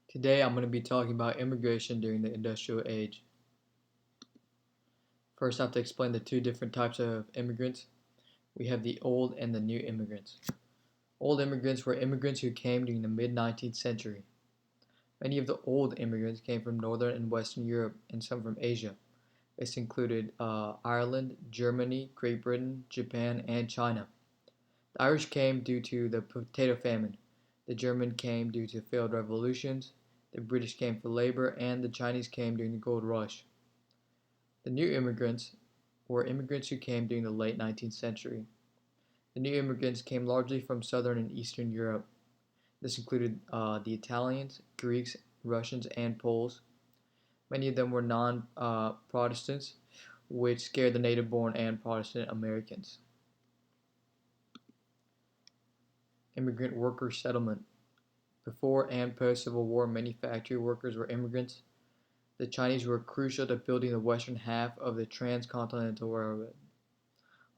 Today I'm going to be talking about immigration during the industrial age. First, I have to explain the two different types of immigrants. We have the old and the new immigrants. Old immigrants were immigrants who came during the mid-19th century. Many of the old immigrants came from Northern and Western Europe and some from Asia. This included Ireland, Germany, Great Britain, Japan, and China. The Irish came due to the potato famine. The German came due to failed revolutions. The British came for labor, and the Chinese came during the gold rush. The new immigrants were immigrants who came during the late 19th century. The new immigrants came largely from Southern and Eastern Europe. This included the Italians, Greeks, Russians, and Poles. Many of them were non-Protestants, which scared the native-born and Protestant Americans. Immigrant worker settlement. Before and post-Civil War, many factory workers were immigrants. The Chinese were crucial to building the western half of the Transcontinental Railroad.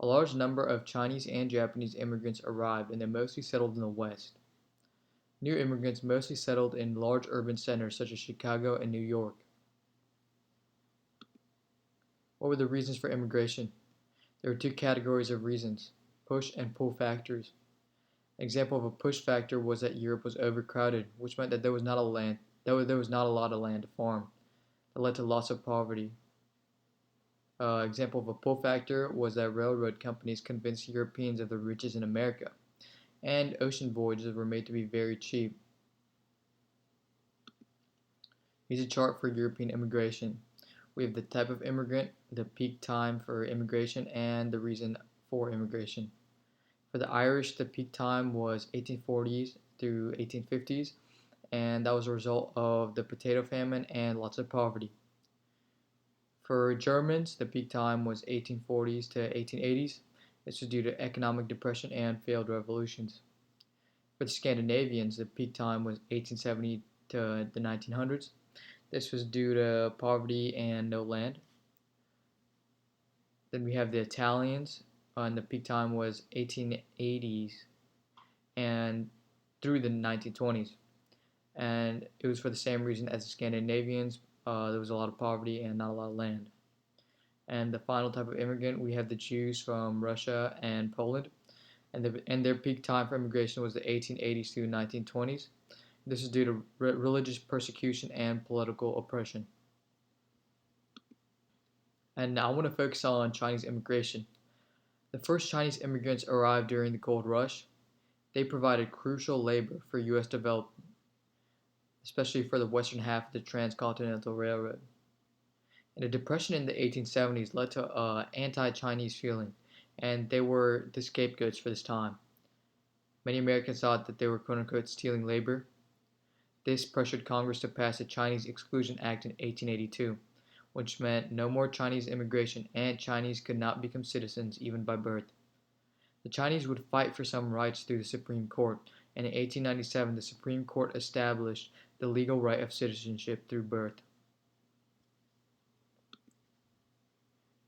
A large number of Chinese and Japanese immigrants arrived, and they mostly settled in the West. New immigrants mostly settled in large urban centers such as Chicago and New York. What were the reasons for immigration? There were two categories of reasons: push and pull factors. An example of a push factor was that Europe was overcrowded, which meant that there was not a lot of land to farm. That led to lots of poverty. Example of a pull factor was that railroad companies convinced Europeans of the riches in America, and ocean voyages were made to be very cheap. Here's a chart for European immigration. We have the type of immigrant, the peak time for immigration, and the reason for immigration. For the Irish, the peak time was 1840s through 1850s, and that was a result of the potato famine and lots of poverty. For Germans, the peak time was 1840s to 1880s. This was due to economic depression and failed revolutions. For the Scandinavians, the peak time was 1870 to the 1900s. This was due to poverty and no land. Then we have the Italians, and the peak time was 1880s and through the 1920s. And it was for the same reason as the Scandinavians. There was a lot of poverty and not a lot of land. And the final type of immigrant, we have the Jews from Russia and Poland. And their peak time for immigration was the 1880s through 1920s. This is due to religious persecution and political oppression. And now I want to focus on Chinese immigration. The first Chinese immigrants arrived during the Gold Rush. They provided crucial labor for U.S. development, especially for the western half of the Transcontinental Railroad. And the depression in the 1870s led to anti-Chinese feeling, and they were the scapegoats for this time. Many Americans thought that they were quote-unquote stealing labor. This pressured Congress to pass the Chinese Exclusion Act in 1882, which meant no more Chinese immigration, and Chinese could not become citizens even by birth. The Chinese would fight for some rights through the Supreme Court, and in 1897 the Supreme Court established the legal right of citizenship through birth.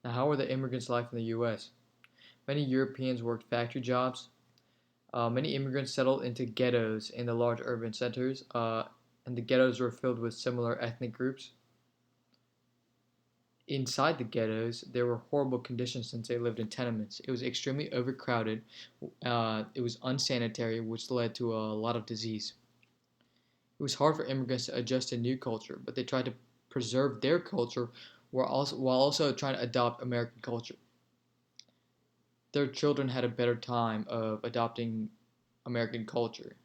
Now, how were the immigrants' life in the U.S.? Many Europeans worked factory jobs. Many immigrants settled into ghettos in the large urban centers, and the ghettos were filled with similar ethnic groups. Inside the ghettos, there were horrible conditions since they lived in tenements. It was extremely overcrowded. It was unsanitary, which led to a lot of disease. It was hard for immigrants to adjust to new culture, but they tried to preserve their culture while also trying to adopt American culture. Their children had a better time of adopting American culture.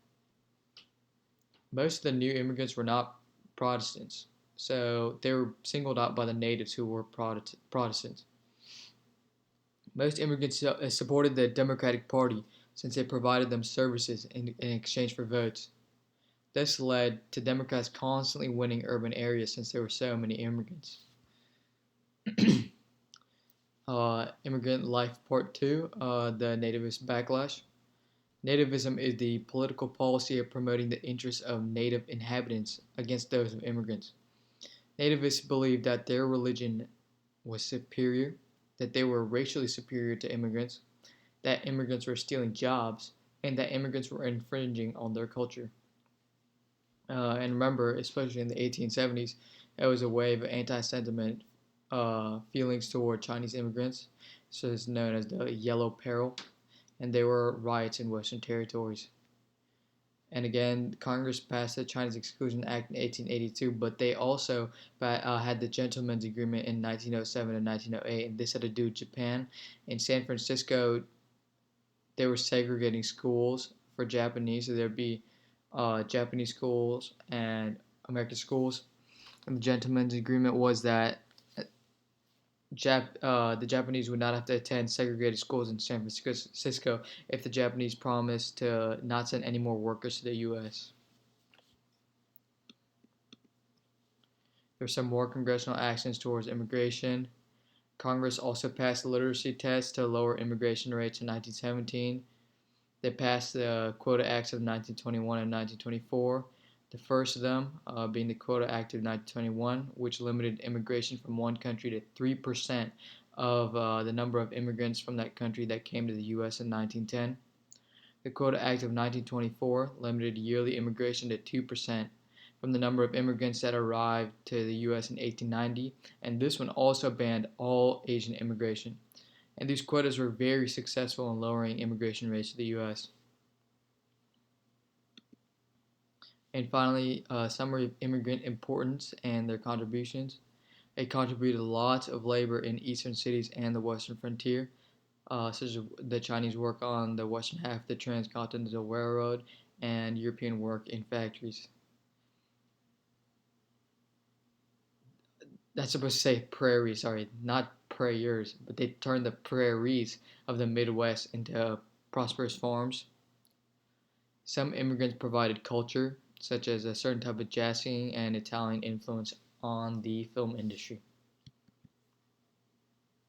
Most of the new immigrants were not Protestants, so they were singled out by the natives who were Protestants. Most immigrants supported the Democratic Party since they provided them services in exchange for votes. This led to Democrats constantly winning urban areas since there were so many immigrants. Immigrant Life Part 2, the Nativist Backlash. Nativism is the political policy of promoting the interests of native inhabitants against those of immigrants. Nativists believed that their religion was superior, that they were racially superior to immigrants, that immigrants were stealing jobs, and that immigrants were infringing on their culture. And remember, especially in the 1870s, it was a wave of anti-sentiment feelings toward Chinese immigrants. So it's known as the Yellow Peril, and there were riots in Western territories. And again, Congress passed the Chinese Exclusion Act in 1882, but they also had the Gentlemen's Agreement in 1907 and 1908, and this had to do with Japan. In San Francisco, they were segregating schools for Japanese, so there'd be Japanese schools and American schools. And the Gentlemen's Agreement was that the Japanese would not have to attend segregated schools in San Francisco if the Japanese promised to not send any more workers to the U.S. There were some more congressional actions towards immigration. Congress also passed the literacy test to lower immigration rates in 1917. They passed the Quota Acts of 1921 and 1924. The first of them being the Quota Act of 1921, which limited immigration from one country to 3% of the number of immigrants from that country that came to the U.S. in 1910. The Quota Act of 1924 limited yearly immigration to 2% from the number of immigrants that arrived to the U.S. in 1890, and this one also banned all Asian immigration. And these quotas were very successful in lowering immigration rates to the U.S. And finally, a summary of immigrant importance and their contributions. They contributed lots of labor in eastern cities and the western frontier, such as the Chinese work on the western half of the Transcontinental Railroad and European work in factories. That's supposed to say prairie, sorry, not prayers, but they turned the prairies of the Midwest into prosperous farms. Some immigrants provided culture, such as a certain type of jazz singing and Italian influence on the film industry.